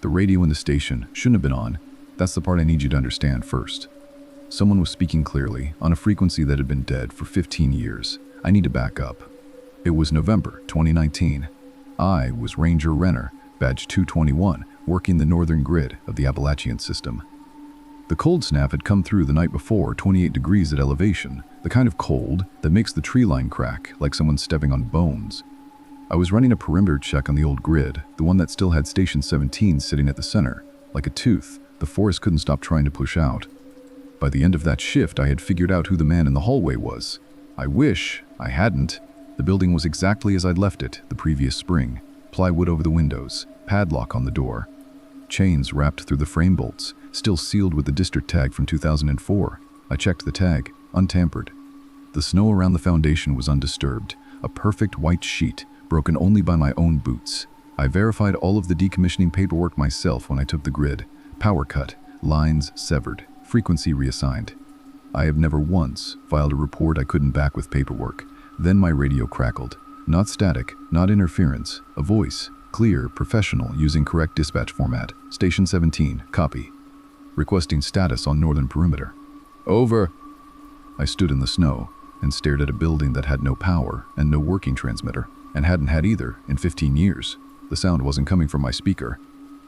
The radio in the station shouldn't have been on. That's the part I need you to understand first. Someone was speaking clearly on a frequency that had been dead for 15 years. I need to back up. It was November 2019. I was Ranger Renner, badge 221, working the northern grid of the Appalachian system. The cold snap had come through the night before, 28 degrees at elevation, the kind of cold that makes the tree line crack like someone stepping on bones. I was running a perimeter check on the old grid, the one that still had Station 17 sitting at the center. Like a tooth, the forest couldn't stop trying to push out. By the end of that shift, I had figured out who the man in the hallway was. I wish I hadn't. The building was exactly as I'd left it the previous spring. Plywood over the windows, padlock on the door. Chains wrapped through the frame bolts, still sealed with the district tag from 2004. I checked the tag, untampered. The snow around the foundation was undisturbed, a perfect white sheet, broken only by my own boots. I verified all of the decommissioning paperwork myself when I took the grid. Power cut, lines severed, frequency reassigned. I have never once filed a report I couldn't back with paperwork. Then my radio crackled. Not static, not interference, a voice, clear, professional, using correct dispatch format. Station 17, copy. Requesting status on northern perimeter. Over. I stood in the snow and stared at a building that had no power and no working transmitter, and hadn't had either in 15 years. The sound wasn't coming from my speaker.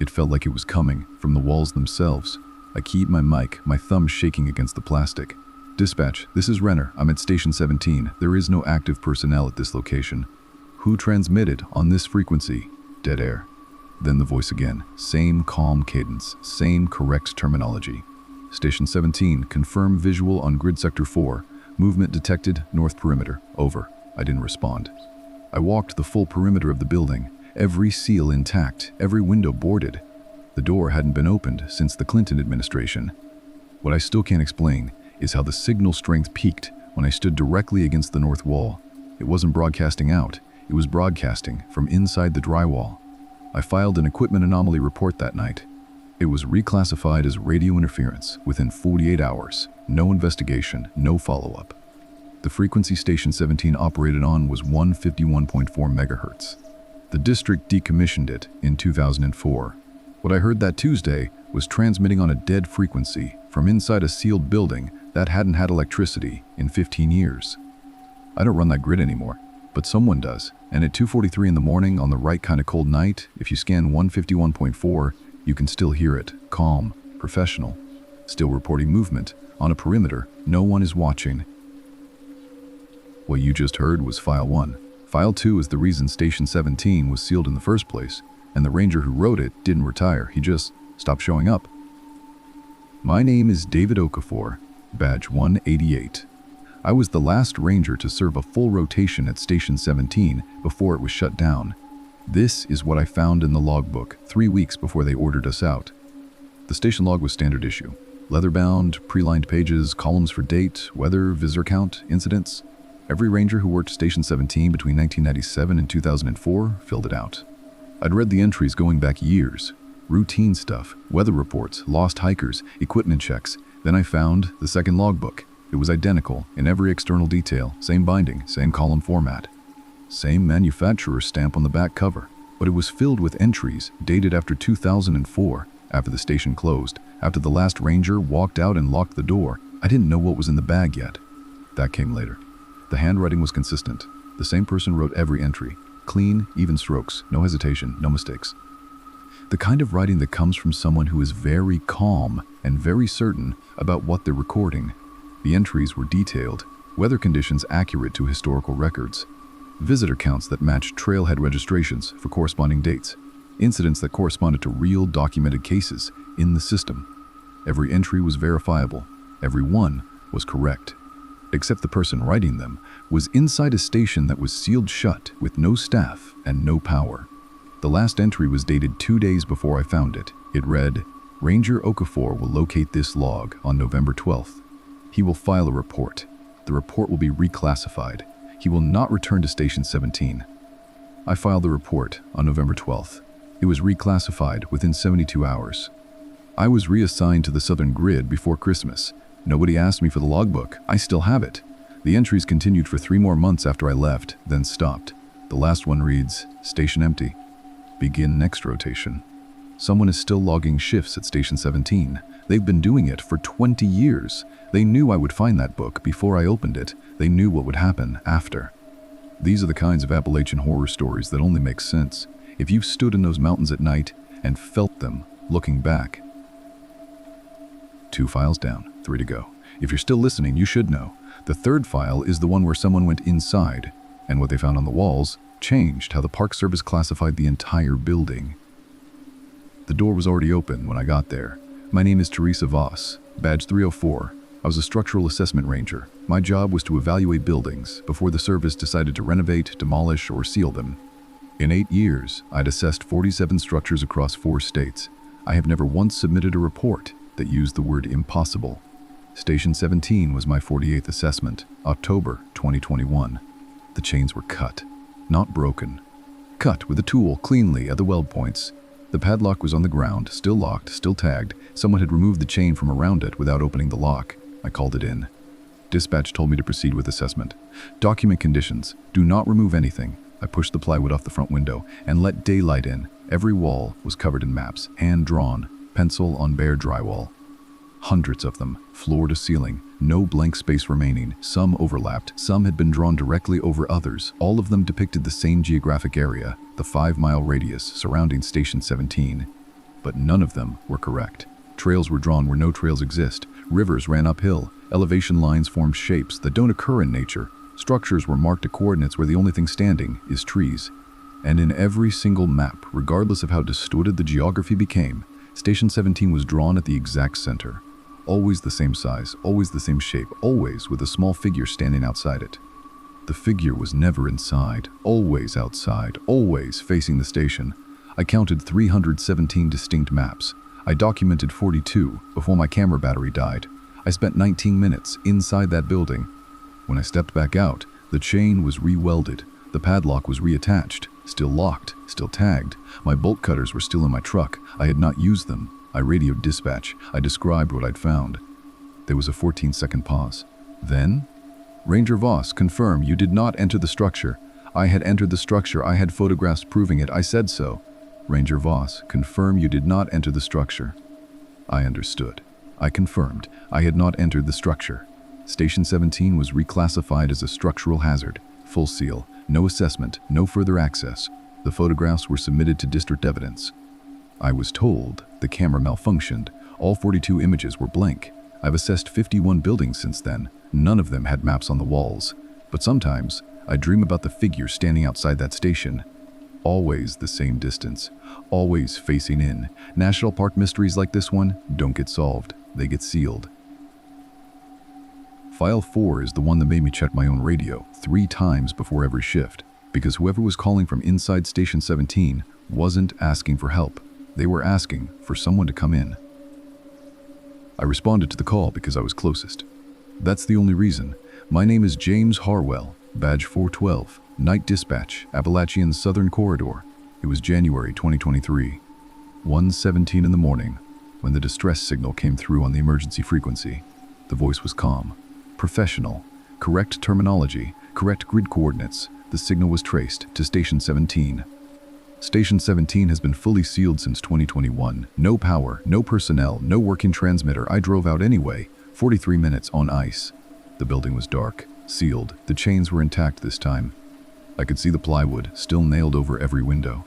It felt like it was coming from the walls themselves. I keyed my mic, my thumb shaking against the plastic. Dispatch, this is Renner. I'm at Station 17. There is no active personnel at this location. Who transmitted on this frequency? Dead air. Then the voice again. Same calm cadence, same correct terminology. Station 17, confirm visual on grid sector 4. Movement detected, north perimeter. Over. I didn't respond. I walked the full perimeter of the building, every seal intact, every window boarded. The door hadn't been opened since the Clinton administration. What I still can't explain is how the signal strength peaked when I stood directly against the north wall. It wasn't broadcasting out, it was broadcasting from inside the drywall. I filed an equipment anomaly report that night. It was reclassified as radio interference within 48 hours. No investigation, no follow-up. The frequency Station 17 operated on was 151.4 megahertz. The district decommissioned it in 2004. What I heard that Tuesday was transmitting on a dead frequency from inside a sealed building that hadn't had electricity in 15 years. I don't run that grid anymore, but someone does, and at 2:43 in the morning on the right kind of cold night, if you scan 151.4, you can still hear it, calm, professional, still reporting movement, on a perimeter, no one is watching. What you just heard was File 1. File 2 is the reason Station 17 was sealed in the first place, and the ranger who wrote it didn't retire, he just stopped showing up. My name is David Okafor, badge 188. I was the last ranger to serve a full rotation at Station 17 before it was shut down. This is what I found in the logbook 3 weeks before they ordered us out. The station log was standard issue. Leather-bound, pre-lined pages, columns for date, weather, visitor count, incidents. Every ranger who worked Station 17 between 1997 and 2004 filled it out. I'd read the entries going back years. Routine stuff, weather reports, lost hikers, equipment checks. Then I found the second logbook. It was identical in every external detail, same binding, same column format. Same manufacturer stamp on the back cover, but it was filled with entries dated after 2004, after the station closed, after the last ranger walked out and locked the door. I didn't know what was in the bag yet. That came later. The handwriting was consistent. The same person wrote every entry. Clean, even strokes, no hesitation, no mistakes. The kind of writing that comes from someone who is very calm and very certain about what they're recording. The entries were detailed, weather conditions accurate to historical records, visitor counts that matched trailhead registrations for corresponding dates, incidents that corresponded to real documented cases in the system. Every entry was verifiable. Every one was correct. Except the person writing them was inside a station that was sealed shut with no staff and no power. The last entry was dated 2 days before I found it. It read, Ranger Okafor will locate this log on November 12th. He will file a report. The report will be reclassified. He will not return to Station 17. I filed the report on November 12th. It was reclassified within 72 hours. I was reassigned to the southern grid before Christmas. Nobody asked me for the logbook. I still have it. The entries continued for 3 more months after I left, then stopped. The last one reads, Station empty. Begin next rotation. Someone is still logging shifts at Station 17. They've been doing it for 20 years. They knew I would find that book before I opened it. They knew what would happen after. These are the kinds of Appalachian horror stories that only make sense if you've stood in those mountains at night and felt them looking back. 2 files down, 3 to go. If you're still listening, you should know. The third file is the one where someone went inside, and what they found on the walls changed how the Park Service classified the entire building. The door was already open when I got there. My name is Teresa Voss, badge 304. I was a structural assessment ranger. My job was to evaluate buildings before the service decided to renovate, demolish, or seal them. In 8 years, I'd assessed 47 structures across 4 states. I have never once submitted a report that used the word impossible. Station 17 was my 48th assessment, October 2021. The chains were cut, not broken. Cut with a tool cleanly at the weld points. The padlock was on the ground, still locked, still tagged. Someone had removed the chain from around it without opening the lock. I called it in. Dispatch told me to proceed with assessment. Document conditions. Do not remove anything. I pushed the plywood off the front window and let daylight in. Every wall was covered in maps, hand-drawn, pencil on bare drywall. Hundreds of them, floor to ceiling, no blank space remaining. Some overlapped, some had been drawn directly over others. All of them depicted the same geographic area, the 5-mile radius surrounding Station 17. But none of them were correct. Trails were drawn where no trails exist. Rivers ran uphill. Elevation lines formed shapes that don't occur in nature. Structures were marked at coordinates where the only thing standing is trees. And in every single map, regardless of how distorted the geography became, Station 17 was drawn at the exact center. Always the same size, always the same shape, always with a small figure standing outside it. The figure was never inside, always outside, always facing the station. I counted 317 distinct maps. I documented 42 before my camera battery died. I spent 19 minutes inside that building. When I stepped back out, the chain was re-welded. The padlock was reattached, still locked, still tagged. My bolt cutters were still in my truck. I had not used them. I radioed dispatch. I described what I'd found. There was a 14-second pause. Then, Ranger Voss, confirm you did not enter the structure. I had entered the structure. I had photographs proving it. I said so. Ranger Voss, confirm you did not enter the structure. I understood. I confirmed. I had not entered the structure. Station 17 was reclassified as a structural hazard. Full seal. No assessment. No further access. The photographs were submitted to district evidence. I was told the camera malfunctioned. All 42 images were blank. I've assessed 51 buildings since then. None of them had maps on the walls. But sometimes, I dream about the figure standing outside that station. Always the same distance. Always facing in. National Park mysteries like this one don't get solved. They get sealed. File 4 is the one that made me check my own radio 3 times before every shift, because whoever was calling from inside Station 17 wasn't asking for help. They were asking for someone to come in. I responded to the call because I was closest. That's the only reason. My name is James Harwell, badge 412, night dispatch, Appalachian Southern Corridor. It was January 2023, 1:17 in the morning, when the distress signal came through on the emergency frequency. The voice was calm, professional, correct terminology, correct grid coordinates. The signal was traced to Station 17. Station 17 has been fully sealed since 2021. No power, no personnel, no working transmitter. I drove out anyway, 43 minutes on ice. The building was dark, sealed. The chains were intact this time. I could see the plywood, still nailed over every window.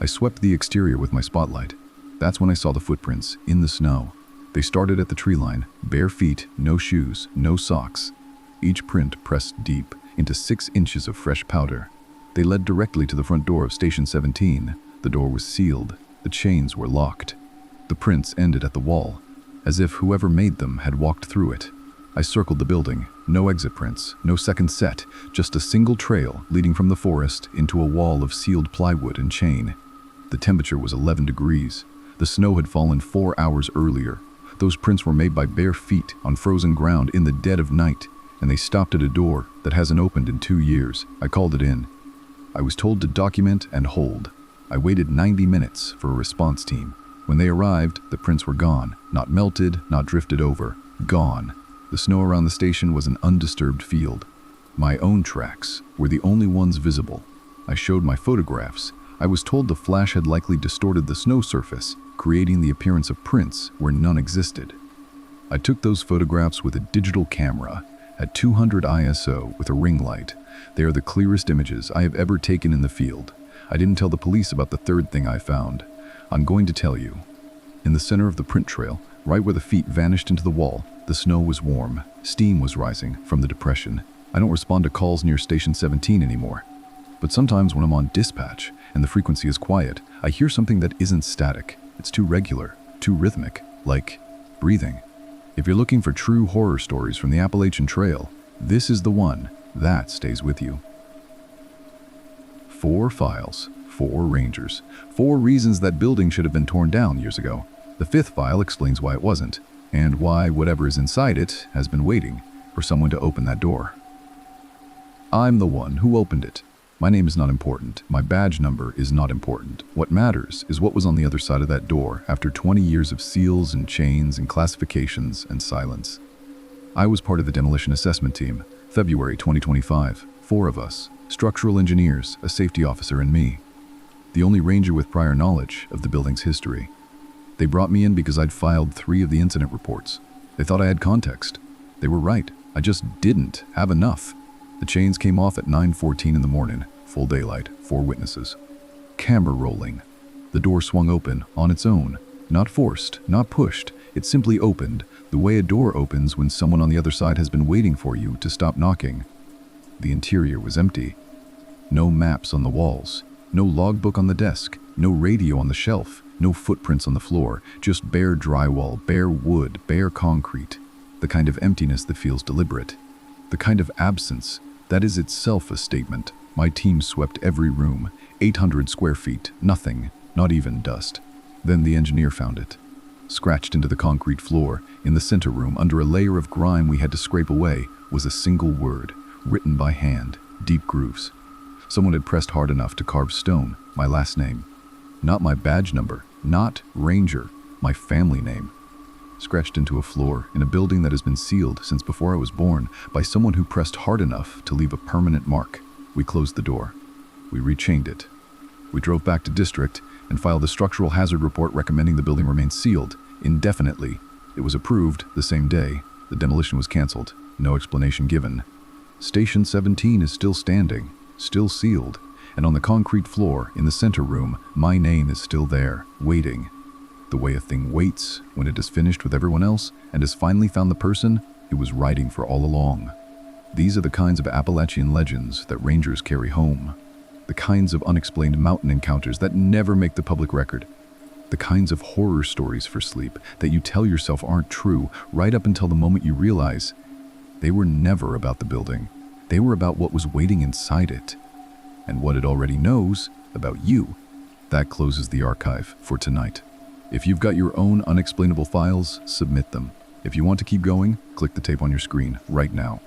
I swept the exterior with my spotlight. That's when I saw the footprints, in the snow. They started at the tree line, bare feet, no shoes, no socks. Each print pressed deep into 6 inches of fresh powder. They led directly to the front door of Station 17. The door was sealed. The chains were locked. The prints ended at the wall, as if whoever made them had walked through it. I circled the building. No exit prints, no second set, just a single trail leading from the forest into a wall of sealed plywood and chain. The temperature was 11 degrees. The snow had fallen 4 hours earlier. Those prints were made by bare feet on frozen ground in the dead of night, and they stopped at a door that hasn't opened in 2 years. I called it in. I was told to document and hold. I waited 90 minutes for a response team. When they arrived, the prints were gone. Not melted, not drifted over. Gone. The snow around the station was an undisturbed field. My own tracks were the only ones visible. I showed my photographs. I was told the flash had likely distorted the snow surface, creating the appearance of prints where none existed. I took those photographs with a digital camera at 200 ISO with a ring light. They are the clearest images I have ever taken in the field. I didn't tell the police about the third thing I found. I'm going to tell you. In the center of the print trail, right where the feet vanished into the wall, the snow was warm. Steam was rising from the depression. I don't respond to calls near Station 17 anymore. But sometimes when I'm on dispatch and the frequency is quiet, I hear something that isn't static. It's too regular, too rhythmic, like breathing. If you're looking for true horror stories from the Appalachian Trail, this is the one that stays with you. 4 files, 4 rangers, 4 reasons that building should have been torn down years ago. The 5th file explains why it wasn't, and why whatever is inside it has been waiting for someone to open that door. I'm the one who opened it. My name is not important. My badge number is not important. What matters is what was on the other side of that door after 20 years of seals and chains and classifications and silence. I was part of the demolition assessment team, February 2025. 4 of us, structural engineers, a safety officer, and me. The only ranger with prior knowledge of the building's history. They brought me in because I'd filed 3 of the incident reports. They thought I had context. They were right. I just didn't have enough. The chains came off at 9:14 in the morning, full daylight, 4 witnesses. Camera rolling. The door swung open on its own, not forced, not pushed. It simply opened, the way a door opens when someone on the other side has been waiting for you to stop knocking. The interior was empty. No maps on the walls, no logbook on the desk, no radio on the shelf, no footprints on the floor, just bare drywall, bare wood, bare concrete. The kind of emptiness that feels deliberate. The kind of absence that is itself a statement. My team swept every room, 800 square feet, nothing, not even dust. Then the engineer found it. Scratched into the concrete floor, in the center room, under a layer of grime we had to scrape away, was a single word, written by hand, deep grooves. Someone had pressed hard enough to carve stone, my last name. Not my badge number, not Ranger, my family name. Scratched into a floor in a building that has been sealed since before I was born by someone who pressed hard enough to leave a permanent mark. We closed the door. We rechained it. We drove back to district and filed a structural hazard report recommending the building remain sealed indefinitely. It was approved the same day. The demolition was canceled. No explanation given. Station 17 is still standing, still sealed, and on the concrete floor in the center room, my name is still there, waiting. The way a thing waits when it is finished with everyone else and has finally found the person it was writing for all along. These are the kinds of Appalachian legends that rangers carry home. The kinds of unexplained mountain encounters that never make the public record. The kinds of horror stories for sleep that you tell yourself aren't true right up until the moment you realize they were never about the building. They were about what was waiting inside it and what it already knows about you. That closes the archive for tonight. If you've got your own unexplainable files, submit them. If you want to keep going, click the tape on your screen right now.